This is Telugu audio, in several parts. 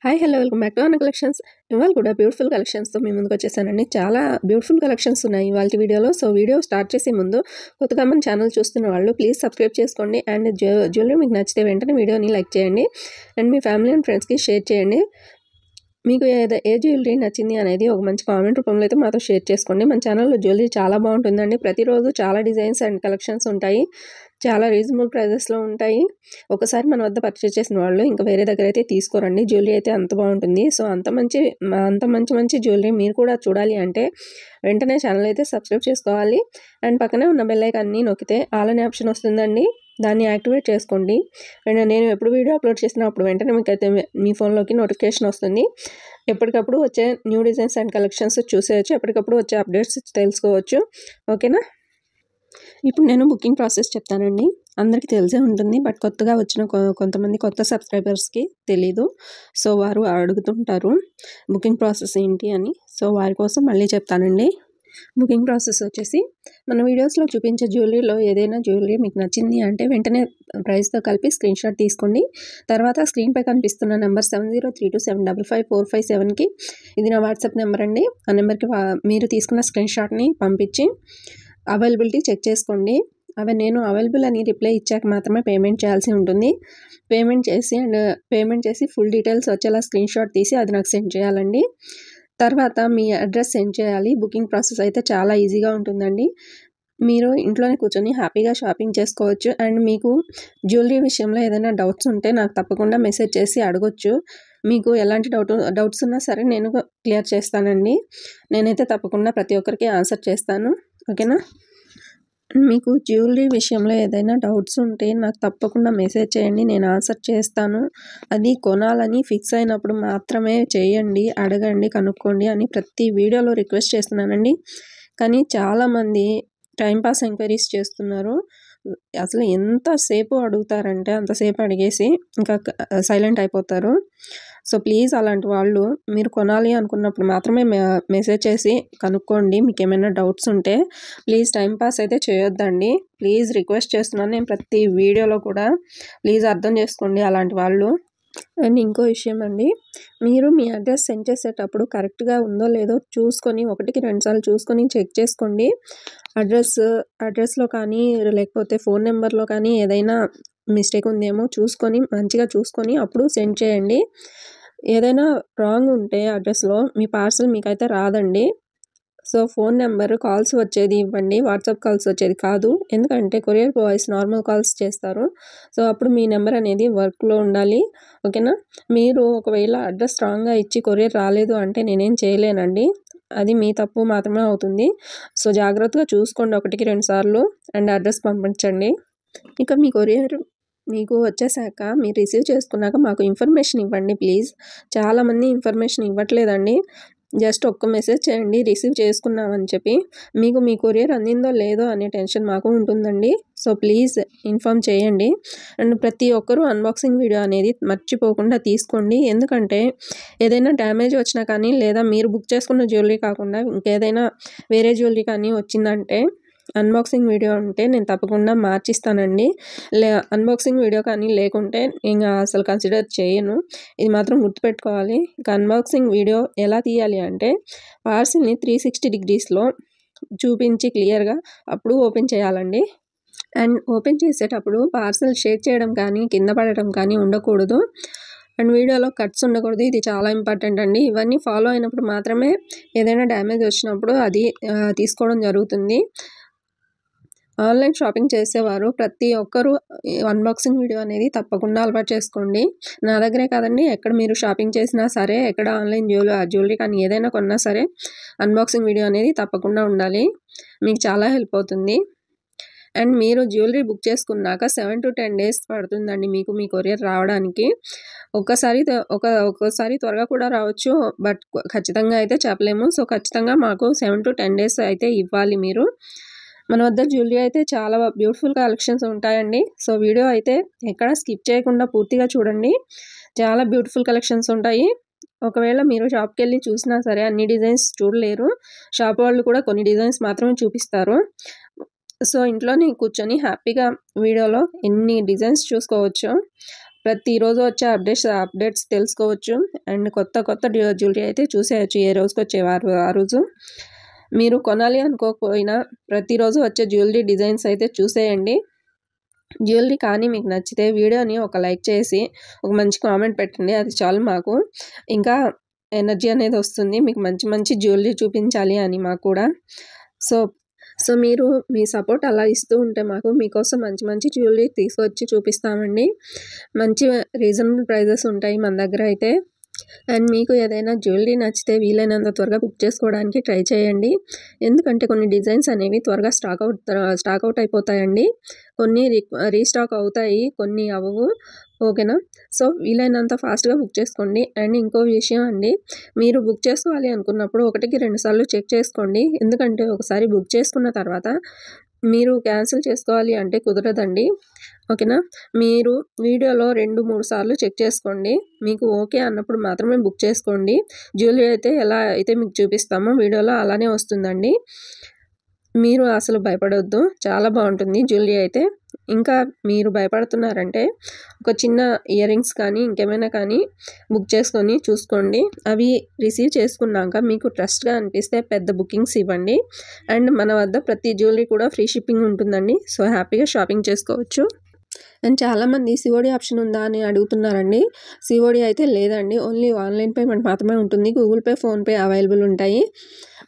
Hi hello welcome back to అన్న కలెక్షన్స్. ఇవాళ కూడా బ్యూటిఫుల్ కలెక్షన్స్తో మీ ముందుకు వచ్చేసానండి. చాలా బ్యూటిఫుల్ కలెక్షన్స్ ఉన్నాయి ఇవాళ వీడియోలో. సో వీడియో స్టార్ట్ చేసే ముందు కొత్తగా మన ఛానల్ చూస్తున్న వాళ్ళు ప్లీజ్ సబ్స్క్రైబ్ చేసుకోండి. అండ్ జ్యువెలరీ మీకు నచ్చితే వెంటనే వీడియోని లైక్ చేయండి అండ్ మీ ఫ్యామిలీ అండ్ ఫ్రెండ్స్కి షేర్ చేయండి. మీకు ఏ జ్యువెలరీ నచ్చింది అనేది ఒక మంచి కామెంట్ రూపంలో అయితే మాతో షేర్ చేసుకోండి. మన ఛానల్లో జ్యువెలరీ చాలా బాగుంటుందండి. ప్రతిరోజు చాలా డిజైన్స్ అండ్ కలెక్షన్స్ ఉంటాయి. చాలా రీజనబుల్ ప్రైజెస్లో ఉంటాయి. ఒకసారి మన వద్ద పర్చేస్ చేసిన వాళ్ళు ఇంకా వేరే దగ్గర అయితే తీసుకోరండి. జ్యువెలరీ అయితే అంత బాగుంటుంది. సో అంత మంచి జ్యువెలరీ మీరు కూడా చూడాలి అంటే వెంటనే ఛానల్ అయితే సబ్స్క్రైబ్ చేసుకోవాలి. అండ్ పక్కనే ఉన్న బెల్ ఐకాన్ని నొక్కితే ఆల్ అనే ఆప్షన్ వస్తుందండి. దాన్ని యాక్టివేట్ చేసుకోండి. అండ్ నేను ఎప్పుడు వీడియో అప్లోడ్ చేసినా అప్పుడు వెంటనే మీకు అయితే మీ ఫోన్లోకి నోటిఫికేషన్ వస్తుంది. ఎప్పటికప్పుడు వచ్చే న్యూ డిజైన్స్ అండ్ కలెక్షన్స్ చూసేయచ్చు. ఎప్పటికప్పుడు వచ్చే అప్డేట్స్ తెలుసుకోవచ్చు. ఓకేనా? ఇప్పుడు నేను బుకింగ్ ప్రాసెస్ చెప్తానండి. అందరికీ తెలిసే ఉంటుంది, బట్ కొత్తగా వచ్చిన కొంతమంది కొత్త సబ్స్క్రైబర్స్కి తెలీదు. సో వారు అడుగుతుంటారు బుకింగ్ ప్రాసెస్ ఏంటి అని. సో వారి కోసం మళ్ళీ చెప్తానండి. బుకింగ్ ప్రాసెస్ వచ్చేసి మన వీడియోస్లో చూపించే జ్యువెలరీలో ఏదైనా జ్యువెలరీ మీకు నచ్చింది అంటే వెంటనే ప్రైస్తో కలిపి స్క్రీన్ షాట్ తీసుకోండి. తర్వాత స్క్రీన్పై కనిపిస్తున్న నెంబర్ 7032755457కి ఇది నా వాట్సాప్ నెంబర్ అండి. ఆ నెంబర్కి మీరు తీసుకున్న స్క్రీన్ షాట్ని పంపించి అవైలబిలిటీ చెక్ చేసుకోండి. నేను అవైలబుల్ అని రిప్లై ఇచ్చాక మాత్రమే పేమెంట్ చేయాల్సి ఉంటుంది. పేమెంట్ చేసి ఫుల్ డీటెయిల్స్ వచ్చేలా స్క్రీన్ షాట్ తీసి అది నాకు సెండ్ చేయాలండి. తర్వాత మీ అడ్రస్ సెండ్ చేయాలి. బుకింగ్ ప్రాసెస్ అయితే చాలా ఈజీగా ఉంటుందండి. మీరు ఇంట్లోనే కూర్చొని హ్యాపీగా షాపింగ్ చేసుకోవచ్చు. అండ్ మీకు జ్యువెలరీ విషయంలో ఏదైనా డౌట్స్ ఉంటే నాకు తప్పకుండా మెసేజ్ చేసి అడగొచ్చు. మీకు ఎలాంటి డౌట్స్ ఉన్నా సరే నేను క్లియర్ చేస్తానండి. నేనైతే తప్పకుండా ప్రతి ఒక్కరికి ఆన్సర్ చేస్తాను. ఓకేనా? మీకు జ్యువెలరీ విషయంలో ఏదైనా డౌట్స్ ఉంటే నాకు తప్పకుండా మెసేజ్ చేయండి. నేను ఆన్సర్ చేస్తాను. అది కొనాలని ఫిక్స్ అయినప్పుడు మాత్రమే చేయండి, అడగండి, కనుక్కోండి అని ప్రతి వీడియోలో రిక్వెస్ట్ చేస్తున్నానండి. కానీ చాలామంది టైంపాస్ ఎంక్వైరీస్ చేస్తున్నారు. అసలు ఎంతసేపు అడుగుతారంటే అంతసేపు అడిగేసి ఇంకా సైలెంట్ అయిపోతారు. సో ప్లీజ్ అలాంటి వాళ్ళు మీరు కొనాలి అనుకున్నప్పుడు మాత్రమే మెసేజ్ చేసి కనుక్కోండి. మీకు ఏమైనా డౌట్స్ ఉంటే ప్లీజ్ టైంపాస్ అయితే చేయొద్దండి. ప్లీజ్ రిక్వెస్ట్ చేస్తున్నాను నేను ప్రతి వీడియోలో కూడా. ప్లీజ్ అర్థం చేసుకోండి అలాంటి వాళ్ళు. అండ్ ఇంకో విషయం అండి, మీరు మీ అడ్రస్ సెండ్ చేసేటప్పుడు కరెక్ట్గా ఉందో లేదో చూసుకొని 1కి 2 సార్లు చూసుకొని చెక్ చేసుకోండి. అడ్రస్లో కానీ లేకపోతే ఫోన్ నెంబర్లో కానీ ఏదైనా మిస్టేక్ ఉందేమో మంచిగా చూసుకొని అప్పుడు సెండ్ చేయండి. ఏదైనా రాంగ్ ఉంటే అడ్రస్లో మీ పార్సల్ మీకైతే రాదండి. సో ఫోన్ నెంబర్ కాల్స్ వచ్చేది ఇవ్వండి, వాట్సాప్ కాల్స్ వచ్చేది కాదు. ఎందుకంటే కొరియర్ బాయ్స్ నార్మల్ కాల్స్ చేస్తారు. సో అప్పుడు మీ నెంబర్ అనేది వర్క్లో ఉండాలి. ఓకేనా? మీరు ఒకవేళ అడ్రస్ రాంగ్గా ఇచ్చి కొరియర్ రాలేదు అంటే నేనేం చేయలేనండి. అది మీ తప్పు మాత్రమే అవుతుంది. సో జాగ్రత్తగా చూసుకోండి 1కి 2 సార్లు అండ్ అడ్రస్ పంపించండి. ఇక మీ కొరియర్ మీకు వచ్చేసాక మీరు రిసీవ్ చేసుకున్నాక మాకు ఇన్ఫర్మేషన్ ఇవ్వండి ప్లీజ్. చాలామంది ఇన్ఫర్మేషన్ ఇవ్వట్లేదండి. జస్ట్ ఒక్క మెసేజ్ చేయండి రిసీవ్ చేసుకున్నామని చెప్పి. మీకు మీ కొరియర్ అందిందో లేదో అనే టెన్షన్ మాకు ఉంటుందండి. సో ప్లీజ్ ఇన్ఫామ్ చేయండి. అండ్ ప్రతి ఒక్కరూ అన్బాక్సింగ్ వీడియో అనేది మర్చిపోకుండా తీసుకోండి. ఎందుకంటే ఏదైనా డ్యామేజ్ వచ్చినా కానీ లేదా మీరు బుక్ చేసుకున్న జ్యువెలరీ కాకుండా ఇంకేదైనా వేరే జ్యువెలరీ కానీ వచ్చిందంటే అన్బాక్సింగ్ వీడియో ఉంటే నేను తప్పకుండా మార్చిస్తానండి. అన్బాక్సింగ్ వీడియో కానీ లేకుంటే ఇంకా అసలు కన్సిడర్ చేయను. ఇది మాత్రం గుర్తుపెట్టుకోవాలి. ఇక అన్బాక్సింగ్ వీడియో ఎలా తీయాలి అంటే పార్సిల్ని 360 డిగ్రీస్లో చూపించి క్లియర్గా అప్పుడు ఓపెన్ చేయాలండి. అండ్ ఓపెన్ చేసేటప్పుడు పార్సల్ షేక్ చేయడం కానీ కింద పడటం కానీ ఉండకూడదు. అండ్ వీడియోలో కట్స్ ఉండకూడదు. ఇది చాలా ఇంపార్టెంట్ అండి. ఇవన్నీ ఫాలో అయినప్పుడు మాత్రమే ఏదైనా డ్యామేజ్ వచ్చినప్పుడు అది తీసుకోవడం జరుగుతుంది. ఆన్లైన్ షాపింగ్ చేసేవారు ప్రతి ఒక్కరూ అన్బాక్సింగ్ వీడియో అనేది తప్పకుండా అలవాటు చేసుకోండి. నా దగ్గరే కాదండి, ఎక్కడ మీరు షాపింగ్ చేసినా సరే, ఎక్కడ ఆన్లైన్ జ్యువెలరీ కానీ ఏదైనా కొన్నా సరే అన్బాక్సింగ్ వీడియో అనేది తప్పకుండా ఉండాలి. మీకు చాలా హెల్ప్ అవుతుంది. అండ్ మీరు జ్యువెలరీ బుక్ చేసుకున్నాక 7 to 10 days పడుతుందండి మీకు మీ కొరియర్ రావడానికి. ఒక్కోసారి త్వరగా కూడా రావచ్చు, బట్ ఖచ్చితంగా అయితే చెప్పలేము. సో ఖచ్చితంగా మాకు 7 to 10 days అయితే ఇవ్వాలి మీరు. మన వద్ద జ్యువెలరీ అయితే చాలా బ్యూటిఫుల్ కలెక్షన్స్ ఉంటాయండి. సో వీడియో అయితే ఎక్కడ స్కిప్ చేయకుండా పూర్తిగా చూడండి. చాలా బ్యూటిఫుల్ కలెక్షన్స్ ఉంటాయి. ఒకవేళ మీరు షాప్కి వెళ్ళి చూసినా సరే అన్ని డిజైన్స్ చూడలేరు. షాప్ వాళ్ళు కూడా కొన్ని డిజైన్స్ మాత్రమే చూపిస్తారు. సో ఇంట్లోనే కూర్చొని హ్యాపీగా వీడియోలో ఎన్ని డిజైన్స్ చూసుకోవచ్చు. ప్రతిరోజు వచ్చే అప్డేట్స్ తెలుసుకోవచ్చు. అండ్ కొత్త జ్యువెలరీ అయితే చూసేయచ్చు ఏ రోజుకి వచ్చేవారు ఆ రోజు. మీరు కొనాలి అనుకోకపోయినా ప్రతిరోజు వచ్చే జ్యువెలరీ డిజైన్స్ అయితే చూసేయండి. జ్యువెలరీ కానీ మీకు నచ్చితే వీడియోని ఒక లైక్ చేసి ఒక మంచి కామెంట్ పెట్టండి. అది చాలు మాకు. ఇంకా ఎనర్జీ అనేది వస్తుంది మీకు మంచి జ్యువెలరీ చూపించాలి అని మాకు కూడా. సో మీరు మీ సపోర్ట్ అలా ఇస్తూ ఉంటే మాకు మీకోసం మంచి జ్యువెలరీ తీసుకొచ్చి చూపిస్తామండి. మంచి రీజనబుల్ ప్రైజెస్ ఉంటాయి మన దగ్గర అయితే. అండ్ మీకు ఏదైనా జ్యువెలరీ నచ్చితే వీలైనంత త్వరగా బుక్ చేసుకోవడానికి ట్రై చేయండి. ఎందుకంటే కొన్ని డిజైన్స్ అనేవి త్వరగా స్టాక్ అవుట్ అయిపోతాయండి. కొన్ని రీస్టాక్ అవుతాయి, కొన్ని అవ్వవు. ఓకేనా? సో వీలైనంత ఫాస్ట్గా బుక్ చేసుకోండి. అండ్ ఇంకో విషయం అండి, మీరు బుక్ చేసుకోవాలి అనుకున్నప్పుడు 1కి 2 సార్లు చెక్ చేసుకోండి. ఎందుకంటే ఒకసారి బుక్ చేసుకున్న తర్వాత మీరు క్యాన్సిల్ చేసుకోవాలి అంటే కుదరదండి. ఓకేనా? మీరు వీడియోలో 2-3 సార్లు చెక్ చేసుకోండి. మీకు ఓకే అన్నప్పుడు మాత్రమే బుక్ చేసుకోండి. జ్యువెలరీ అయితే ఎలా అయితే మీకు చూపిస్తామో వీడియోలో అలానే వస్తుందండి. మీరు అసలు భయపడొద్దు, చాలా బాగుంటుంది జ్యువెలరీ అయితే. ఇంకా మీరు భయపడుతున్నారంటే ఒక చిన్న ఇయర్ రింగ్స్ కానీ ఇంకేమైనా కానీ బుక్ చేసుకొని చూసుకోండి. అవి రిసీవ్ చేసుకున్నాక మీకు ట్రస్ట్గా అనిపిస్తే పెద్ద బుకింగ్స్ ఇవ్వండి. అండ్ మన వద్ద ప్రతి జ్యువెలరీ కూడా ఫ్రీ షిప్పింగ్ ఉంటుందండి. సో హ్యాపీగా షాపింగ్ చేసుకోవచ్చు. అండ్ చాలామంది సిఓడి ఆప్షన్ ఉందా అని అడుగుతున్నారండి. సిఓడి అయితే లేదండి, ఓన్లీ ఆన్లైన్ పేమెంట్ మాత్రమే ఉంటుంది. గూగుల్ పే, ఫోన్పే అవైలబుల్ ఉంటాయి.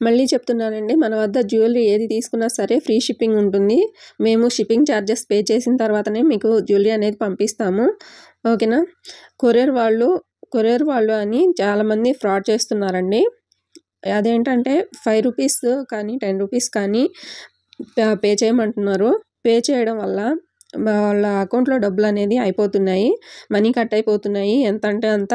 మళ్ళీ చెప్తున్నానండి, మన వద్ద జ్యువెలరీ ఏది తీసుకున్నా సరే ఫ్రీ షిప్పింగ్ ఉంటుంది. మేము షిప్పింగ్ ఛార్జెస్ పే చేసిన తర్వాతనే మీకు జ్యువెలరీ అనేది పంపిస్తాము. ఓకేనా? కొరియర్ వాళ్ళు అని చాలామంది ఫ్రాడ్ చేస్తున్నారండి. అదేంటంటే 5 రూపీస్ కానీ 10 రూపీస్ కానీ పే చేయమంటున్నారు. పే చేయడం వల్ల వాళ్ళ అకౌంట్లో డబ్బులు అనేది అయిపోతున్నాయి, మనీ కట్ అయిపోతున్నాయి ఎంత అంటే అంత.